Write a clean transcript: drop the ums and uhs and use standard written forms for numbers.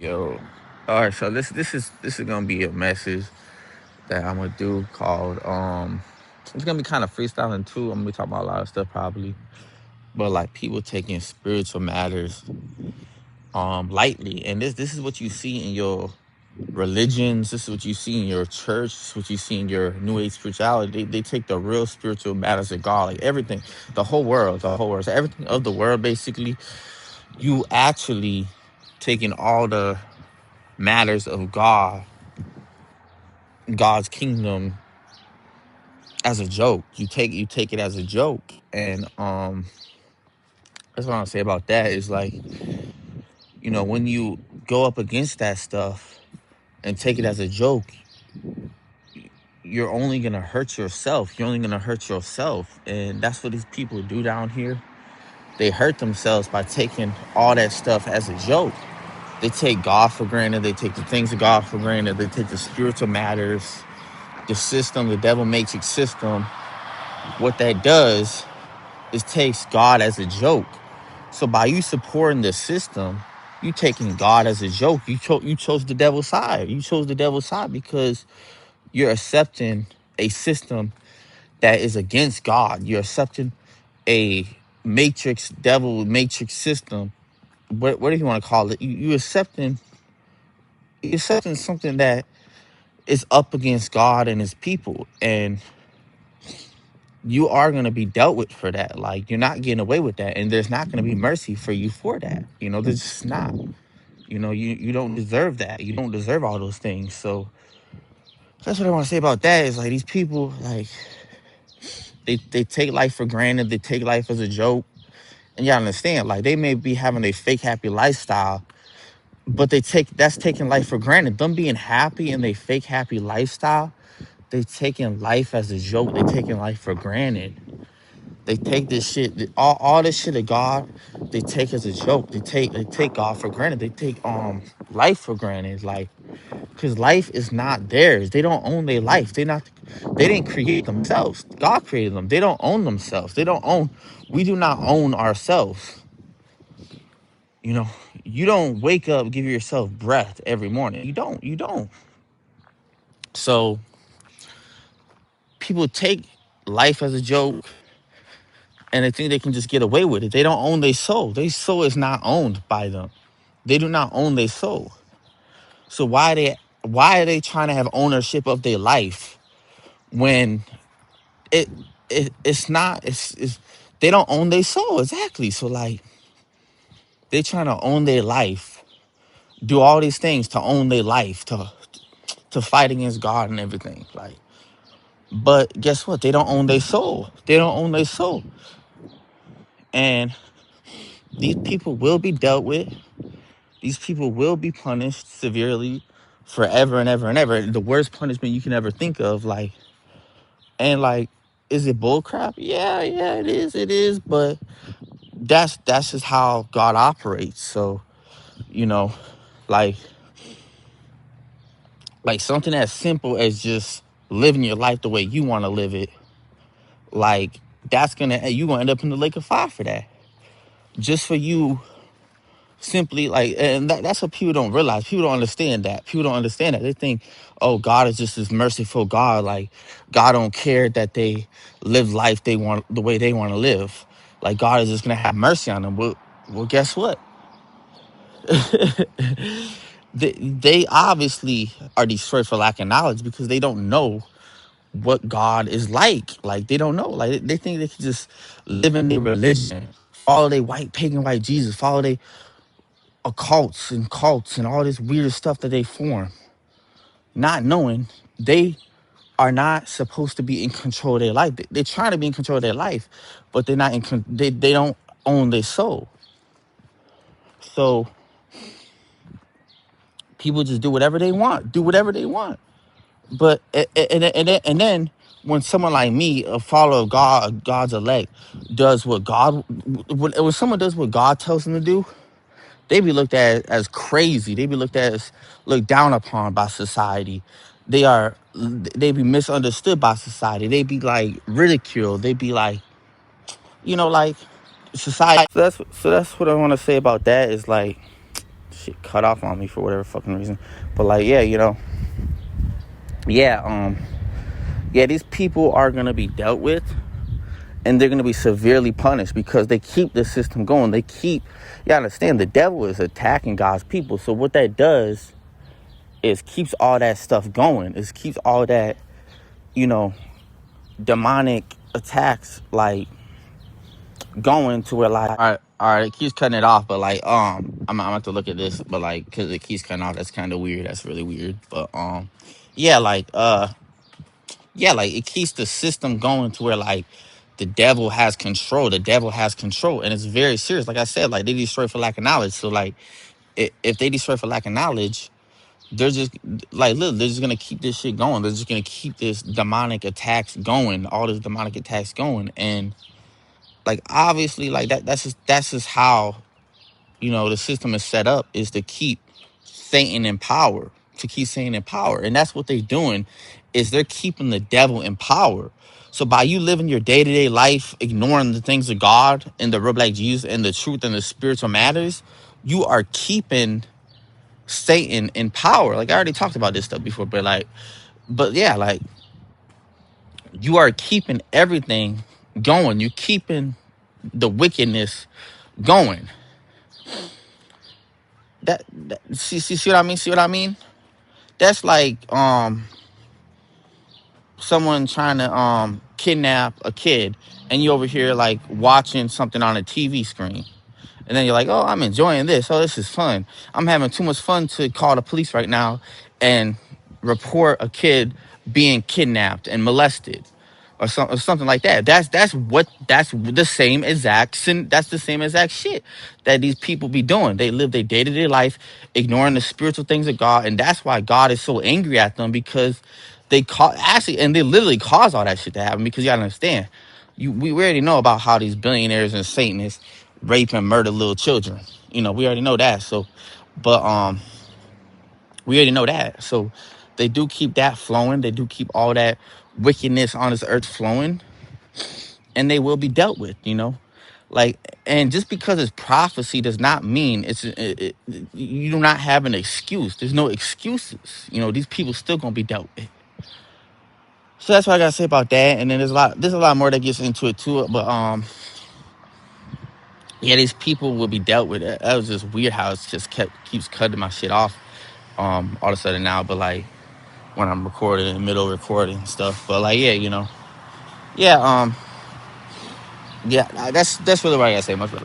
Yo, all right. So this is gonna be a message that I'm gonna do called It's gonna be kind of freestyling too. I'm gonna be talking about a lot of stuff probably, but like people taking spiritual matters lightly, and this is what you see in your religions. This is what you see in your church. This is what you see in your New Age spirituality. They take the real spiritual matters of God, like everything, the whole world, so everything of the world basically. You actually taking all the matters of God's kingdom as a joke. You take it as a joke, and that's what I want to say about that is like, when you go up against that stuff and take it as a joke, you're only gonna hurt yourself. You're only gonna hurt yourself, and that's what these people do down here. They hurt themselves by taking all that stuff as a joke. They take God for granted. They take the things of God for granted. They take the spiritual matters, the system, the devil matrix system. What that does is takes God as a joke. So by you supporting the system, you taking God as a joke. You chose the devil's side. You chose the devil's side because you're accepting a system that is against God. You're accepting a devil matrix system. What do you want to call it? You accepting something that is up against God and His people, and you are going to be dealt with for that. Like, you're not getting away with that, and there's not going to be mercy for you for that. There's just not. You don't deserve that. You don't deserve all those things. So that's what I want to say about that. Is like, these people, like, they take life for granted. They take life as a joke, and you gotta understand, like, they may be having a fake happy lifestyle, but that's taking life for granted. Them being happy in their fake happy lifestyle, they taking life as a joke. They taking life for granted. They take this shit, all this shit of God, they take as a joke. They take God for granted. They take life for granted, like, because life is not theirs. They don't own their life. They didn't create themselves. God created them. They don't own themselves. We do not own ourselves. You know, you don't wake up, give yourself breath every morning. You don't. So people take life as a joke, and they think they can just get away with it. They don't own their soul. Their soul is not owned by them. They do not own their soul. So why are they trying to have ownership of their life when it it's not it's they don't own their soul? Exactly. So, like, they trying to own their life, do all these things to own their life, to fight against God and everything. Like, but guess what? They don't own their soul. They don't own their soul. And these people will be dealt with. These people will be punished severely forever and ever and ever. The worst punishment you can ever think of. Like, is it bull crap? Yeah, it is. But that's just how God operates. So, you know, like something as simple as just living your life the way you want to live it, like, you gonna end up in the lake of fire for that. Just for you simply, like, and that's what people don't realize. People don't understand that. They think, oh, God is just this merciful God. Like, God don't care that they live life they want, the way they want to live. Like, God is just gonna have mercy on them. Well, guess what? They obviously are destroyed for lack of knowledge because they don't know what God is like. Like, they don't know. Like, they think they can just live in their religion, follow their pagan white Jesus, follow their occults and cults and all this weird stuff that they form, not knowing they are not supposed to be in control of their life. They're trying to be in control of their life, but they're not they don't own their soul. So people just do whatever they want. But and then when someone like me, a follower of God, God's elect, does when someone does what God tells them to do, they be looked at as crazy. They be looked down upon by society. They be misunderstood by society. They be like ridiculed. They be like, like, society. So that's what I want to say about that is, like, shit cut off on me for whatever fucking reason. But like, yeah, you know, yeah, yeah, these people are gonna be dealt with, and they're gonna be severely punished because they keep the system going. They keep, you understand, the devil is attacking God's people. So what that does is keeps all that stuff going. It keeps all that, you know, demonic attacks like going to where like, all right, it keeps cutting it off, but like, I'm gonna have to look at this, but like, because it keeps cutting off, that's kind of weird. That's really weird. But yeah, like, yeah, like it keeps the system going to where like the devil has control. The devil has control, and it's very serious. Like I said, like they destroy for lack of knowledge. So like, if they destroy for lack of knowledge, they're just like, look, they're just gonna keep this shit going. They're just gonna keep this demonic attacks going, all this demonic attacks going, and like obviously, like that's just how, you know, the system is set up, is to keep Satan in power, and that's what they're doing, is they're keeping the devil in power. So by you living your day-to-day life, ignoring the things of God and the real black Jesus and the truth and the spiritual matters, you are keeping Satan in power. Like I already talked about this stuff before, but like, but yeah, like you are keeping everything going. You're keeping the wickedness going. That see what I mean? See what I mean? That's like someone trying to kidnap a kid, and you over here like watching something on a TV screen. And then you're like, oh, I'm enjoying this. Oh, this is fun. I'm having too much fun to call the police right now and report a kid being kidnapped and molested, or something like that. That's the same exact shit that these people be doing. They live their day-to-day life ignoring the spiritual things of God, and that's why God is so angry at them, because they literally cause all that shit to happen. Because you gotta understand, we already know about how these billionaires and Satanists rape and murder little children. You know, we already know that. So, but we already know that. So they do keep that flowing. They do keep all that wickedness on this earth flowing, and they will be dealt with, you know. Like, and just because it's prophecy does not mean you do not have an excuse. There's no excuses. You know, these people still gonna be dealt with. So that's what I gotta say about that. And then there's a lot more that gets into it too. But yeah, these people will be dealt with. That was just weird how it just keeps cutting my shit off all of a sudden now. But like when I'm recording, in the middle of recording and stuff. But like, yeah, you know, yeah, yeah, that's really what I gotta say. Much better.